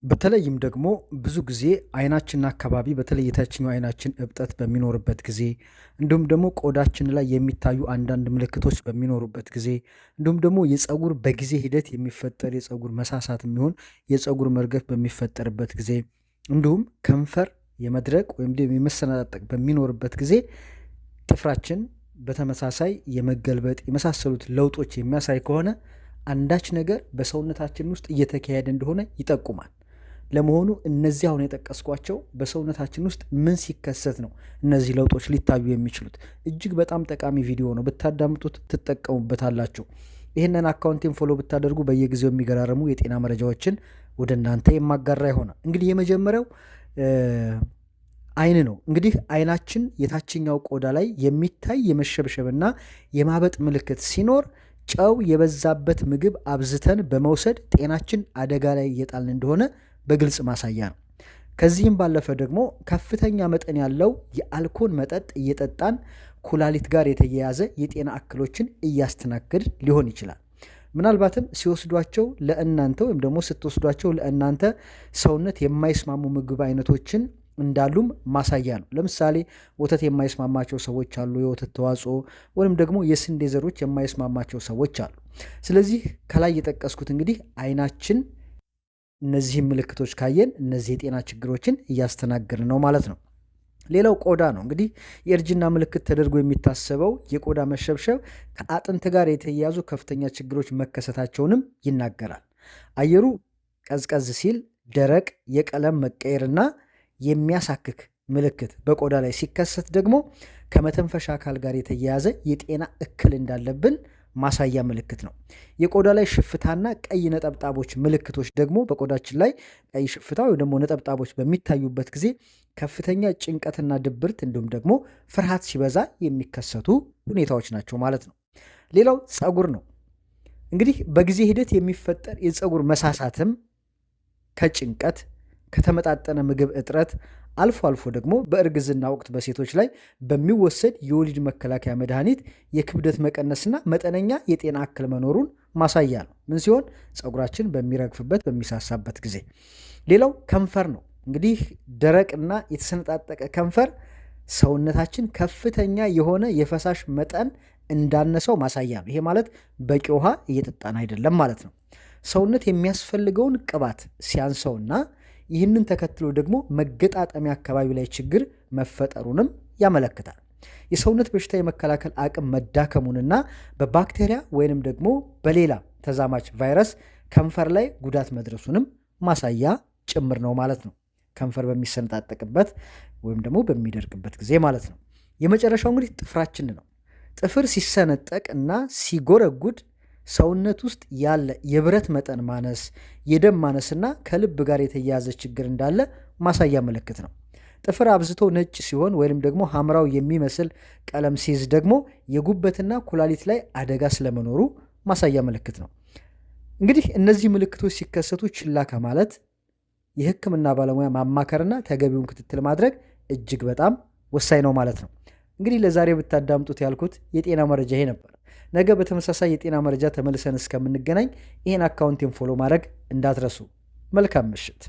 በተለይም ደግሞ ብዙ ጊዜ አይናችን አካባቢ በተለይ የታችኛው አይናችን እብጠት በሚኖርበት ጊዜ እንዲሁም ደግሞ ቆዳችን ላይ የሚታዩ አንዳንድ ምልክቶች በሚኖሩበት ጊዜ እንዲሁም ደግሞ የፀጉር በጊዜ ሂደት የሚፈጠር የፀጉር መሳሳት የሚሆን የፀጉር መርገፍ በሚፈጠርበት ጊዜ እንዲሁም ከንፈር የመድረቅ ወይም ደግሞ የመሰነጣጠቅ በሚኖርበት ጊዜ ጥፍራችን በተመሳሳይ የመገልበጥ የመሳሰሉት ለውጦች የሚያሳይ ከሆነ አንዳች ነገር በሰውነታችን ውስጥ እየተካሄደ እንደሆነ ይጠቁማል። ለመሆኑ እነዚህ አሁን የጠቀስኳቸው በሰውነታችን ውስጥ ምን ሲከሰት ነው እነዚህ ለውጦች ሊታዩ የሚችሉት? እጅግ በጣም ጠቃሚ ቪዲዮ ነው። ብታዳምጡት ትጠቀሙበታላችሁ። ይህንን አካውንቴን ፎሎ ብታደርጉ በየጊዜው የሚገራረሙ የጤና መረጃዎችን ወደ እናንተ የማጋራ ይሆናል። እንግዲህ የመጀመሪያው አይን ነው። እንግዲህ አይናችን የታችኛው ቆዳ ላይ የሚታይ የመሸብሸብና የማበጥ ምልክት ሲኖር ጨው የበዛበት ምግብ አብዝተን በመውሰድ ጤናችን አደጋ ላይ እየጣልን እንደሆነ በግልጽ ማሳያ ነው። ከዚህም ባለፈ ደግሞ ከፍተኛ መጠን ያለው የአልኮል መጠጥ እየጠጣን ኩላሊት ጋር የተያያዘ የጤና እክሎችን እያስተናገድ ሊሆን ይችላል። ምናልባትም ሲወስዷቸው ለእናንተ ወይም ደግሞ ስትወስዷቸው ለእናንተ ሰውነት የማይስማሙ ምግብ አይነቶችን እንዳሉም ማሳያ ነው። ለምሳሌ ወተት የማይስማማቸው ሰዎች አሉ፣ የወተት ተዋጽኦ ወይም ደግሞ የስንዴ ዘሮች የማይስማማቸው ሰዎች አሉ። ስለዚህ ከላይ የጠቀስኩት እንግዲህ አይናችን እነዚህን ምልክቶች ካየን እነዚህ የጤና ችግሮችን እያስተናገድን ነው ማለት ነው። ሌላው ቆዳ ነው። እንግዲህ የእርጅና ምልክት ተደርጎ የሚታሰበው የቆዳ መሸብሸብ ከአጥንት ጋር የተያያዙ ከፍተኛ ችግሮች መከሰታቸውንም ይናገራል። አየሩ ቀዝቀዝ ሲል ደረቅ የቀለም መቀየርና የሚያሳክክ ምልክት በቆዳ ላይ ሲከሰት ደግሞ ከመተንፈሻ አካል ጋር የተያያዘ የጤና እክል እንዳለብን ማሳያ ምልክት ነው። የቆዳ ላይ ሽፍታና ቀይ ነጠብጣቦች ምልክቶች ደግሞ በቆዳችን ላይ ቀይ ሽፍታ ወይም ደግሞ ነጠብጣቦች በሚታዩበት ጊዜ ከፍተኛ ጭንቀትና ድብርት እንዲሁም ደግሞ ፍርሃት ሲበዛ የሚከሰቱ ሁኔታዎች ናቸው ማለት ነው። ሌላው ፀጉር ነው። እንግዲህ በጊዜ ሂደት የሚፈጠር የፀጉር መሳሳትም ከጭንቀት ከተመጣጠነ ምግብ እጥረት አልፎ አልፎ ደግሞ በእርግዝና ወቅት በሴቶች ላይ በሚወሰድ የወሊድ መከላከያ መድኃኒት የክብደት መቀነስና መጠነኛ የጤና እክል መኖሩን ማሳያ ነው። ምን ሲሆን ፀጉራችን በሚረግፍበት በሚሳሳበት ጊዜ። ሌላው ከንፈር ነው። እንግዲህ ደረቅና የተሰነጣጠቀ ከንፈር ሰውነታችን ከፍተኛ የሆነ የፈሳሽ መጠን እንዳነሰው ማሳያ ነው። ይሄ ማለት በቂ ውሃ እየጠጣን አይደለም ማለት ነው። ሰውነት የሚያስፈልገውን ቅባት ሲያንሰውና ይህንን ተከትሎ ደግሞ መገጣጠሚያ አካባቢ ላይ ችግር መፈጠሩንም ያመለክታል። የሰውነት በሽታ የመከላከል አቅም መዳከሙንና በባክቴሪያ ወይንም ደግሞ በሌላ ተዛማች ቫይረስ ከንፈር ላይ ጉዳት መድረሱንም ማሳያ ጭምር ነው ማለት ነው። ከንፈር በሚሰነጣጠቅበት ወይም ደግሞ በሚደርቅበት ጊዜ ማለት ነው። የመጨረሻው እንግዲህ ጥፍራችን ነው። ጥፍር ሲሰነጠቅ እና ሲጎረጉድ ሰውነት ውስጥ ያለ የብረት መጠን ማነስ፣ የደም ማነስና ከልብ ጋር የተያያዘ ችግር እንዳለ ማሳያ ምልክት ነው። ጥፍር አብዝቶ ነጭ ሲሆን ወይም ደግሞ ሐምራዊ የሚመስል ቀለም ሲይዝ ደግሞ የጉበትና ኩላሊት ላይ አደጋ ስለመኖሩ ማሳያ ምልክት ነው። እንግዲህ እነዚህ ምልክቶች ሲከሰቱ ችላ ከማለት የሕክምና ባለሙያ ማማከርና ተገቢውን ክትትል ማድረግ እጅግ በጣም ወሳኝ ነው ማለት ነው። እንግዲህ ለዛሬ ብታዳምጡት ያልኩት የጤና መረጃ ይሄ ነበር። ነገ በተመሳሳይ የጤና መረጃ ተመልሰን እስከምንገናኝ ይህን አካውንቴን ፎሎ ማድረግ እንዳትረሱ። መልካም ምሽት።